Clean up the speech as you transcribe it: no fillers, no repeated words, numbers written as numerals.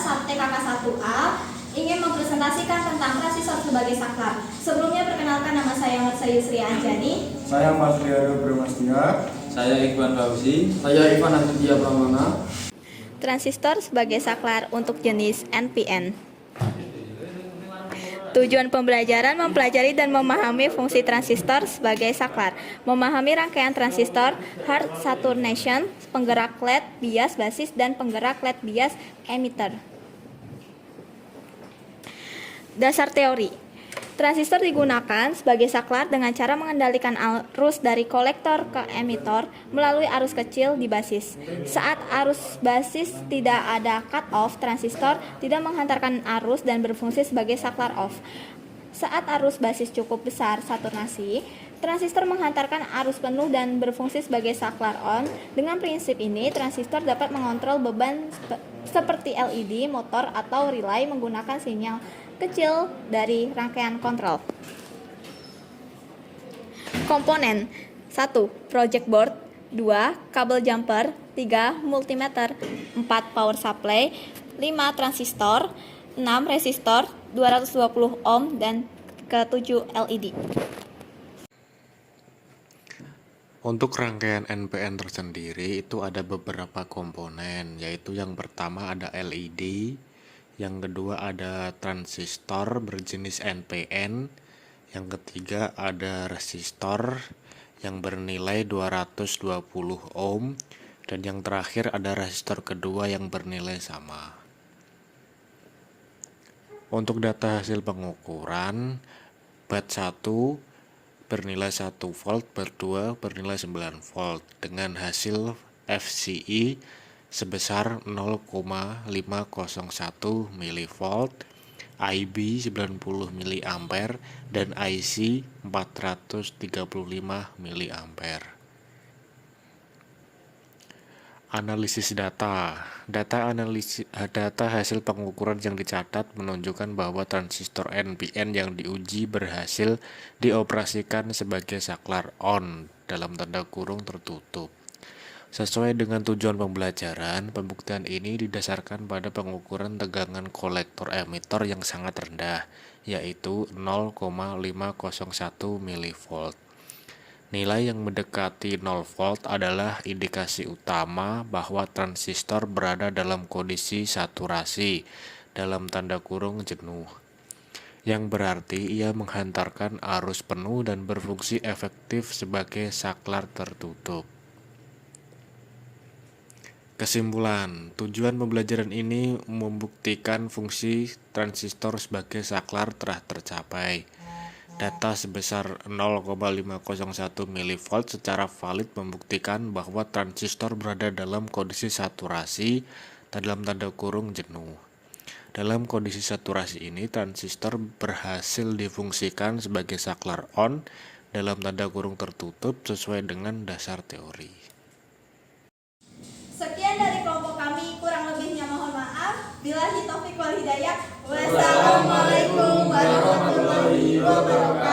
TKK 1A ingin mempresentasikan tentang transistor sebagai saklar. Sebelumnya perkenalkan, nama saya Yusri Anjani. Saya Mas Riado Bramastia. Saya Iqbal Fauzi. Saya Ivan Aditya Pramana. Transistor sebagai saklar untuk jenis NPN. Tujuan pembelajaran mempelajari dan memahami fungsi transistor sebagai saklar, memahami rangkaian transistor, Hart Saturnation, penggerak LED, bias basis, dan penggerak LED bias emitter. Dasar teori. Transistor digunakan sebagai saklar dengan cara mengendalikan arus dari kolektor ke emitor melalui arus kecil di basis. Saat arus basis tidak ada cut-off, transistor tidak menghantarkan arus dan berfungsi sebagai saklar off. Saat arus basis cukup besar, saturnasi, transistor menghantarkan arus penuh dan berfungsi sebagai saklar on. Dengan prinsip ini, transistor dapat mengontrol beban seperti LED, motor, atau relay menggunakan sinyal kecil dari rangkaian kontrol. Komponen 1. Project board, 2. Kabel jumper, 3. Multimeter, 4. Power supply, 5. Transistor, 6. Resistor 220 ohm, dan ke-7 LED. Untuk rangkaian NPN tersendiri itu ada beberapa komponen, yaitu yang pertama ada LED, yang kedua ada transistor berjenis NPN, yang ketiga ada resistor yang bernilai 220 ohm, dan yang terakhir ada resistor kedua yang bernilai sama. Untuk data hasil pengukuran, bat 1 bernilai 1 volt, bat 2 bernilai 9 volt dengan hasil FCI sebesar 0,501 mV, IB 90 mA, dan IC 435 mA. Analisis data. Data hasil pengukuran yang dicatat menunjukkan bahwa transistor NPN yang diuji berhasil dioperasikan sebagai saklar on (tertutup). Sesuai dengan tujuan pembelajaran, pembuktian ini didasarkan pada pengukuran tegangan kolektor emitor yang sangat rendah, yaitu 0,501 mV. Nilai yang mendekati 0 volt adalah indikasi utama bahwa transistor berada dalam kondisi saturasi (jenuh), yang berarti ia menghantarkan arus penuh dan berfungsi efektif sebagai saklar tertutup. Kesimpulan, tujuan pembelajaran ini membuktikan fungsi transistor sebagai saklar telah tercapai. Data sebesar 0,501 mV secara valid membuktikan bahwa transistor berada dalam kondisi saturasi (jenuh). Dalam kondisi saturasi ini, transistor berhasil difungsikan sebagai saklar on (tertutup) sesuai dengan dasar teori. Sekian dari kelompok kami, kurang lebihnya mohon maaf. Billahi taufik wal hidayah. Wassalamualaikum warahmatullahi wabarakatuh.